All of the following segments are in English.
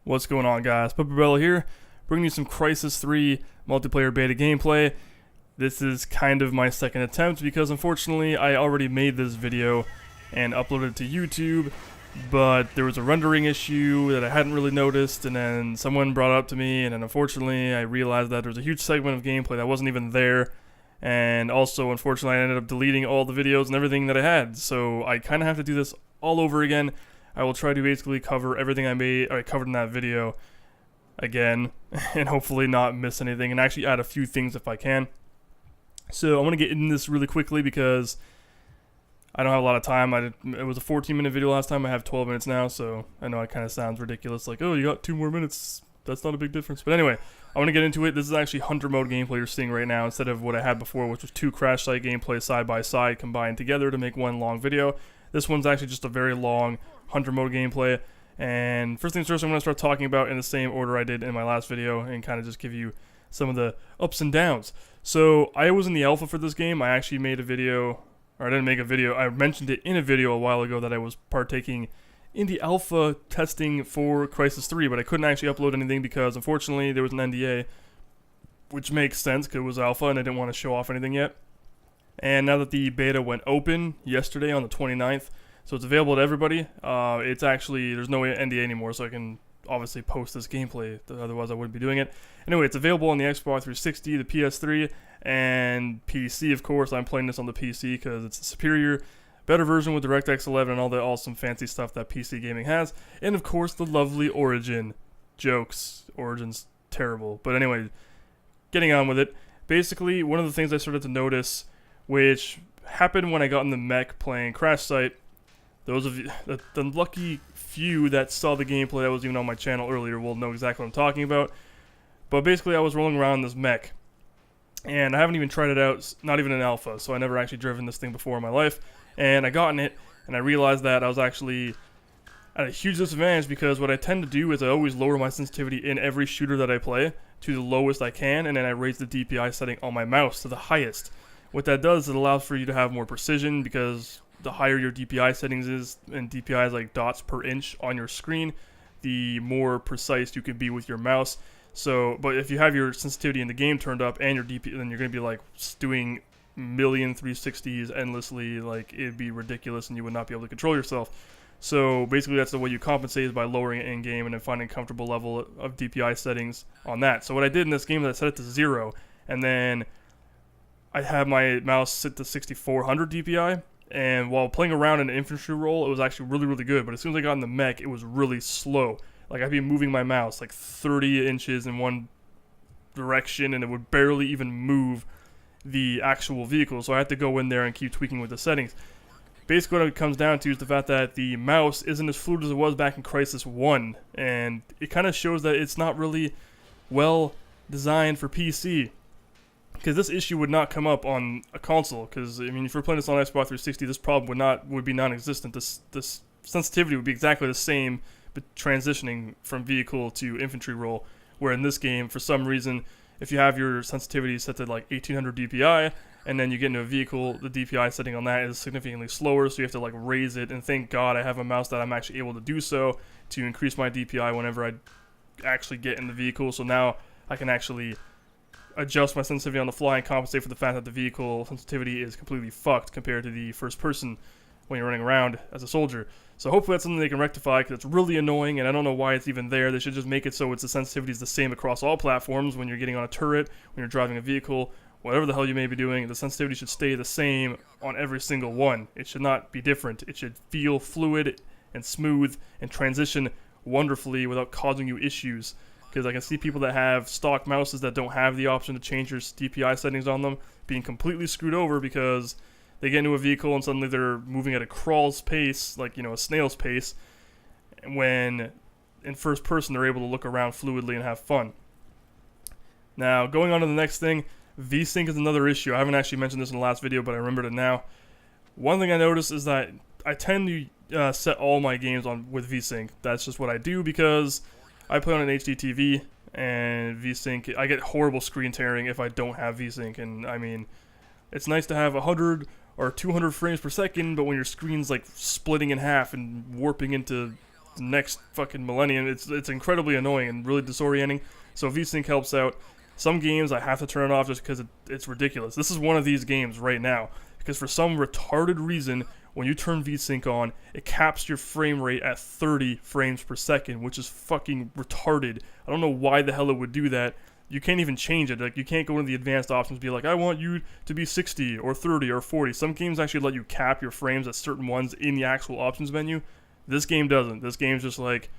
What's going on, guys? PepperBelly here, bringing you some Crysis 3 multiplayer beta gameplay. This is kind of my second attempt because unfortunately I already made this video and uploaded it to YouTube, but there was a rendering issue that I hadn't really noticed, and then someone brought it up to me, and then unfortunately I realized that there was a huge segment of gameplay that wasn't even there, and also unfortunately I ended up deleting all the videos and everything that I had, so I kind of have to do this all over again. I will try to basically cover everything I covered in that video again, and hopefully not miss anything, and actually add a few things if I can. So I'm going to get into this really quickly because I don't have a lot of time. It was a 14-minute video last time. I have 12 minutes now, so I know it kind of sounds ridiculous, like, oh, you got 2 more minutes. That's not a big difference. But anyway, I want to get into it. This is actually hunter mode gameplay you're seeing right now instead of what I had before, which was 2 crash site gameplay side by side combined together to make one long video. This one's actually just a very long hunter mode gameplay. And first things first, I'm going to start talking about in the same order I did in my last video and kind of just give you some of the ups and downs. So I was in the alpha for this game. I actually made a video, or I didn't make a video, I mentioned it in a video a while ago that I was partaking in the alpha testing for Crysis 3, but I couldn't actually upload anything because unfortunately there was an NDA, which makes sense because it was alpha and I didn't want to show off anything yet. And now that the beta went open yesterday on the 29th, so it's available to everybody, it's actually, there's no NDA anymore, so I can obviously post this gameplay, otherwise I wouldn't be doing it. Anyway, it's available on the Xbox 360, the PS3, and PC, of course. I'm playing this on the PC because it's a superior, better version with DirectX 11 and all the awesome fancy stuff that PC gaming has. And of course, the lovely Origin. Jokes. Origin's terrible. But anyway, getting on with it. Basically, one of the things I started to notice, which happened when I got in the mech playing Crash Site, those of you, the lucky few that saw the gameplay that was even on my channel earlier will know exactly what I'm talking about. But basically, I was rolling around in this mech, and I haven't even tried it out, not even in alpha, so I never actually driven this thing before in my life. And I got in it, and I realized that I was actually at a huge disadvantage because what I tend to do is I always lower my sensitivity in every shooter that I play to the lowest I can, and then I raise the DPI setting on my mouse to the highest. What that does is it allows for you to have more precision because the higher your DPI settings is, and DPI is like dots per inch on your screen, the more precise you can be with your mouse. So, but if you have your sensitivity in the game turned up and your DPI, then you're going to be like doing million 360s endlessly, like it'd be ridiculous and you would not be able to control yourself. So basically that's the way you compensate is by lowering it in game and then finding a comfortable level of DPI settings on that. So what I did in this game is I set it to 0, and then I have my mouse set to 6400 DPI. And while playing around in an infantry role, it was actually really, really good. But as soon as I got in the mech, it was really slow. Like, I'd be moving my mouse like 30 inches in one direction, and it would barely even move the actual vehicle. So I had to go in there and keep tweaking with the settings. Basically, what it comes down to is the fact that the mouse isn't as fluid as it was back in Crysis 1. And it kind of shows that it's not really well designed for PC. Because this issue would not come up on a console. Because, I mean, if you're playing this on Xbox 360, this problem would be non-existent. This sensitivity would be exactly the same, but transitioning from vehicle to infantry role. Where in this game, for some reason, if you have your sensitivity set to like 1800 DPI, and then you get into a vehicle, the DPI setting on that is significantly slower, so you have to like raise it. And thank God I have a mouse that I'm actually able to do so to increase my DPI whenever I actually get in the vehicle. So now I can actually adjust my sensitivity on the fly and compensate for the fact that the vehicle sensitivity is completely fucked compared to the first person when you're running around as a soldier. So hopefully that's something they can rectify because it's really annoying and I don't know why it's even there. They should just make it so the sensitivity is the same across all platforms when you're getting on a turret, when you're driving a vehicle, whatever the hell you may be doing, the sensitivity should stay the same on every single one. It should not be different. It should feel fluid and smooth and transition wonderfully without causing you issues. Because I can see people that have stock mouses that don't have the option to change your DPI settings on them being completely screwed over because they get into a vehicle and suddenly they're moving at a crawl's pace, like, you know, a snail's pace, when in first person they're able to look around fluidly and have fun. Now, going on to the next thing, VSync is another issue. I haven't actually mentioned this in the last video, but I remembered it now. One thing I noticed is that I tend to set all my games on with VSync. That's just what I do because I play on an HD TV, and VSync, I get horrible screen tearing if I don't have VSync, and I mean, it's nice to have 100 or 200 frames per second, but when your screen's like splitting in half and warping into the next fucking millennium. It's incredibly annoying and really disorienting. So VSync helps out. Some games I have to turn it off just because it's ridiculous. This is one of these games right now, because for some retarded reason, when you turn VSync on, it caps your frame rate at 30 frames per second, which is fucking retarded. I don't know why the hell it would do that. You can't even change it. Like, you can't go into the advanced options and be like, I want you to be 60 or 30 or 40. Some games actually let you cap your frames at certain ones in the actual options menu. This game doesn't. This game's just like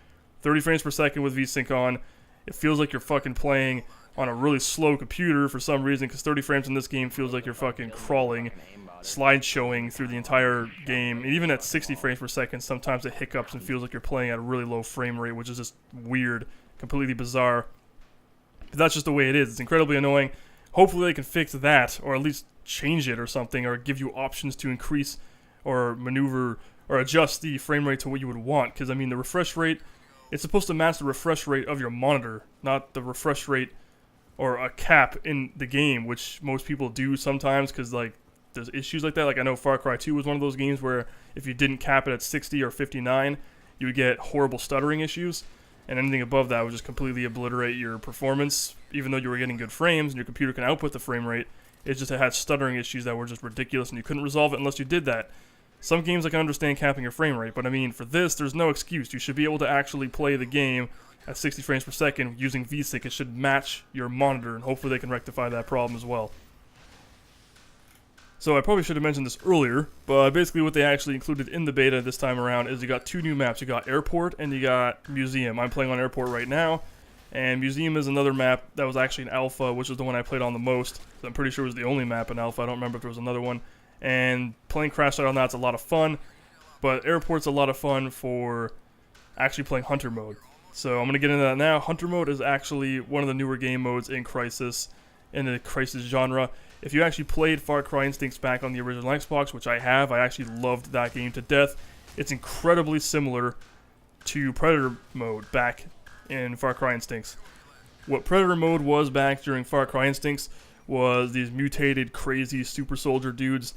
30 frames per second with VSync on. It feels like you're fucking playing on a really slow computer for some reason, because 30 frames in this game feels like you're fucking crawling, slideshowing through the entire game. And even at 60 frames per second, sometimes it hiccups and feels like you're playing at a really low frame rate, which is just weird, completely bizarre. But that's just the way it is. It's incredibly annoying. Hopefully they can fix that, or at least change it or something, or give you options to increase or maneuver or adjust the frame rate to what you would want. Because, I mean, the refresh rate, it's supposed to match the refresh rate of your monitor, not the refresh rate or a cap in the game, which most people do sometimes because, like, there's issues like that. Like, I know Far Cry 2 was one of those games where if you didn't cap it at 60 or 59, you would get horrible stuttering issues, and anything above that would just completely obliterate your performance, even though you were getting good frames and your computer can output the frame rate. It just had stuttering issues that were just ridiculous, and you couldn't resolve it unless you did that. Some games I can understand capping your frame rate, but I mean, for this, there's no excuse. You should be able to actually play the game at 60 frames per second using VSync. It should match your monitor, and hopefully they can rectify that problem as well. So I probably should have mentioned this earlier, but basically what they actually included in the beta this time around is you got two new maps. You got Airport and you got Museum. I'm playing on Airport right now, and Museum is another map that was actually in Alpha, which was the one I played on the most. So I'm pretty sure it was the only map in Alpha. I don't remember if there was another one. And playing Crash Site on that's a lot of fun, but Airport's a lot of fun for actually playing Hunter mode. So I'm going to get into that now. Hunter mode is actually one of the newer game modes in Crysis, in the Crysis genre. If you actually played Far Cry Instincts back on the original Xbox, which I have, I actually loved that game to death. It's incredibly similar to Predator mode back in Far Cry Instincts. What Predator mode was back during Far Cry Instincts was these mutated, crazy super soldier dudes,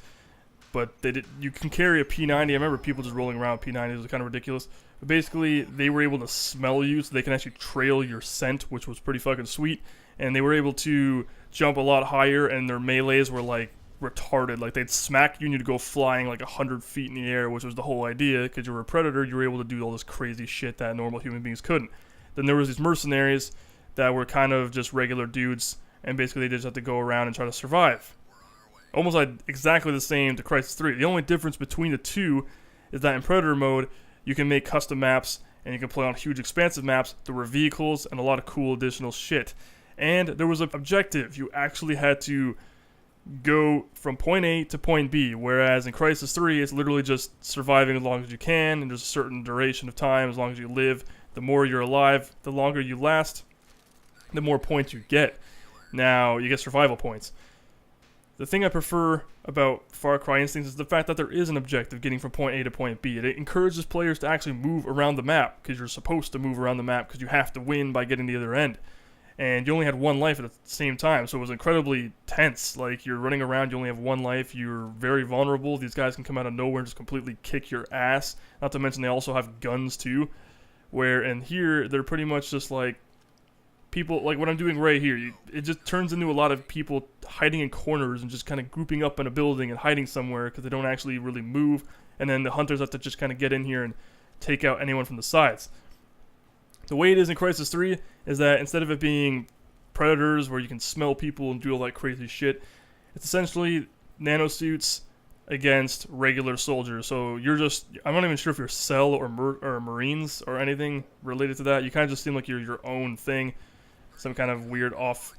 but you can carry a P90. I remember people just rolling around with P90s. It was kind of ridiculous. But basically, they were able to smell you, so they can actually trail your scent, which was pretty fucking sweet. And they were able to jump a lot higher, and their melees were like retarded. Like, they'd smack you and you'd go flying like 100 feet in the air, which was the whole idea. Because you were a predator, you were able to do all this crazy shit that normal human beings couldn't. Then there was these mercenaries that were kind of just regular dudes, and basically they just had to go around and try to survive. Almost like exactly the same to Crysis 3. The only difference between the two is that in Predator mode, you can make custom maps, and you can play on huge expansive maps. There were vehicles and a lot of cool additional shit. And there was an objective. You actually had to go from point A to point B, whereas in Crysis 3, it's literally just surviving as long as you can, and there's a certain duration of time as long as you live. The more you're alive, the longer you last, the more points you get. Now, you get survival points. The thing I prefer about Far Cry Instincts is the fact that there is an objective getting from point A to point B. It encourages players to actually move around the map, because you're supposed to move around the map because you have to win by getting to the other end. And you only had one life at the same time, so it was incredibly tense. Like, you're running around, you only have one life, you're very vulnerable. These guys can come out of nowhere and just completely kick your ass. Not to mention they also have guns too, and here, they're pretty much just like people, like what I'm doing right here. It just turns into a lot of people hiding in corners and just kind of grouping up in a building and hiding somewhere because they don't actually really move, and then the hunters have to just kind of get in here and take out anyone from the sides. The way it is in Crysis 3 is that instead of it being predators where you can smell people and do all that crazy shit, it's essentially nanosuits against regular soldiers. So you're just, I'm not even sure if you're Cell or Marines or anything related to that. You kind of just seem like you're your own thing. Some kind of weird off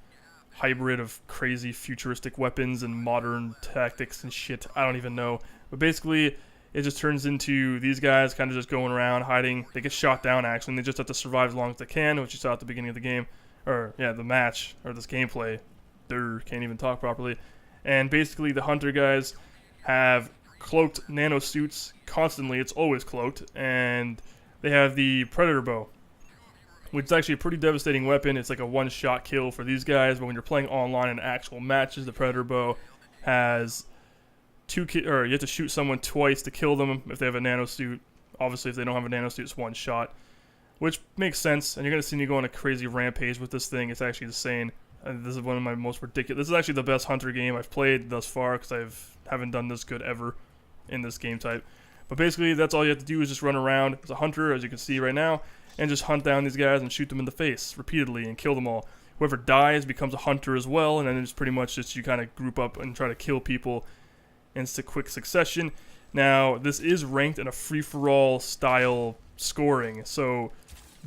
hybrid of crazy futuristic weapons and modern tactics and shit. I don't even know. But basically, it just turns into these guys kind of just going around, hiding. They get shot down, actually, and they just have to survive as long as they can, which you saw at the beginning of the game. Or, yeah, the match, or this gameplay. Can't even talk properly. And basically, the hunter guys have cloaked nanosuits constantly. It's always cloaked. And they have the Predator Bow, which is actually a pretty devastating weapon. It's like a one-shot kill for these guys, but when you're playing online in actual matches, the Predator Bow has you have to shoot someone twice to kill them if they have a nanosuit, Obviously, if they don't have a nano suit, it's one shot, which makes sense. And you're gonna see me go on a crazy rampage with this thing. It's actually insane. This is one of my most ridiculous. This is actually the best hunter game I've played thus far because haven't done this good ever in this game type. But basically, that's all you have to do is just run around as a hunter, as you can see right now, and just hunt down these guys and shoot them in the face repeatedly and kill them all. Whoever dies becomes a hunter as well, and then it's pretty much just you kind of group up and try to kill people in quick succession. Now, this is ranked in a free-for-all style scoring, so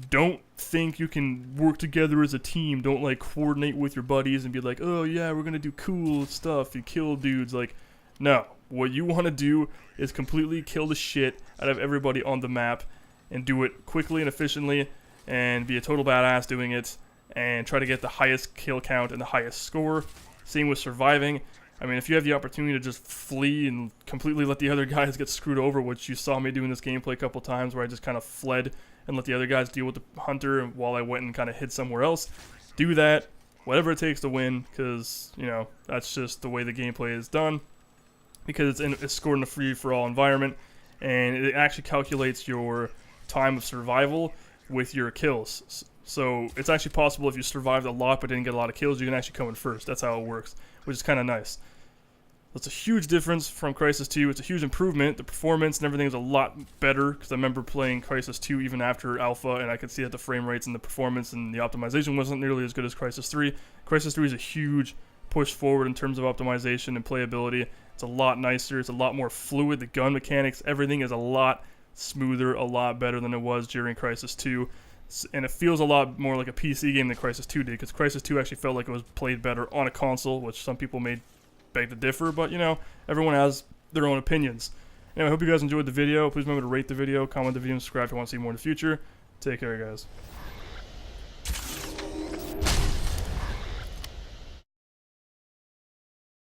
don't think you can work together as a team. Don't like coordinate with your buddies and be like, oh yeah, we're gonna do cool stuff and kill dudes. Like, no. What you want to do is completely kill the shit out of everybody on the map and do it quickly and efficiently and be a total badass doing it and try to get the highest kill count and the highest score. Same with surviving. I mean, if you have the opportunity to just flee and completely let the other guys get screwed over, which you saw me do in this gameplay a couple times where I just kind of fled and let the other guys deal with the hunter while I went and kind of hid somewhere else, do that, whatever it takes to win, because, you know, that's just the way the gameplay is done, because it's scored in a free-for-all environment, and it actually calculates your time of survival with your kills. So it's actually possible if you survived a lot but didn't get a lot of kills, you can actually come in first. That's how it works, which is kind of nice. That's a huge difference from Crysis 2. It's a huge improvement. The performance and everything is a lot better, because I remember playing Crysis 2 even after Alpha, and I could see that the frame rates and the performance and the optimization wasn't nearly as good as Crysis 3. Crysis 3 is a huge push forward in terms of optimization and playability. It's a lot nicer. It's a lot more fluid. The gun mechanics, everything is a lot smoother, a lot better than it was during Crysis 2. And it feels a lot more like a PC game than Crysis 2 did, because Crysis 2 actually felt like it was played better on a console, which some people may beg to differ, but, you know, everyone has their own opinions. Anyway, I hope you guys enjoyed the video. Please remember to rate the video, comment the video, and subscribe if you want to see more in the future. Take care, guys.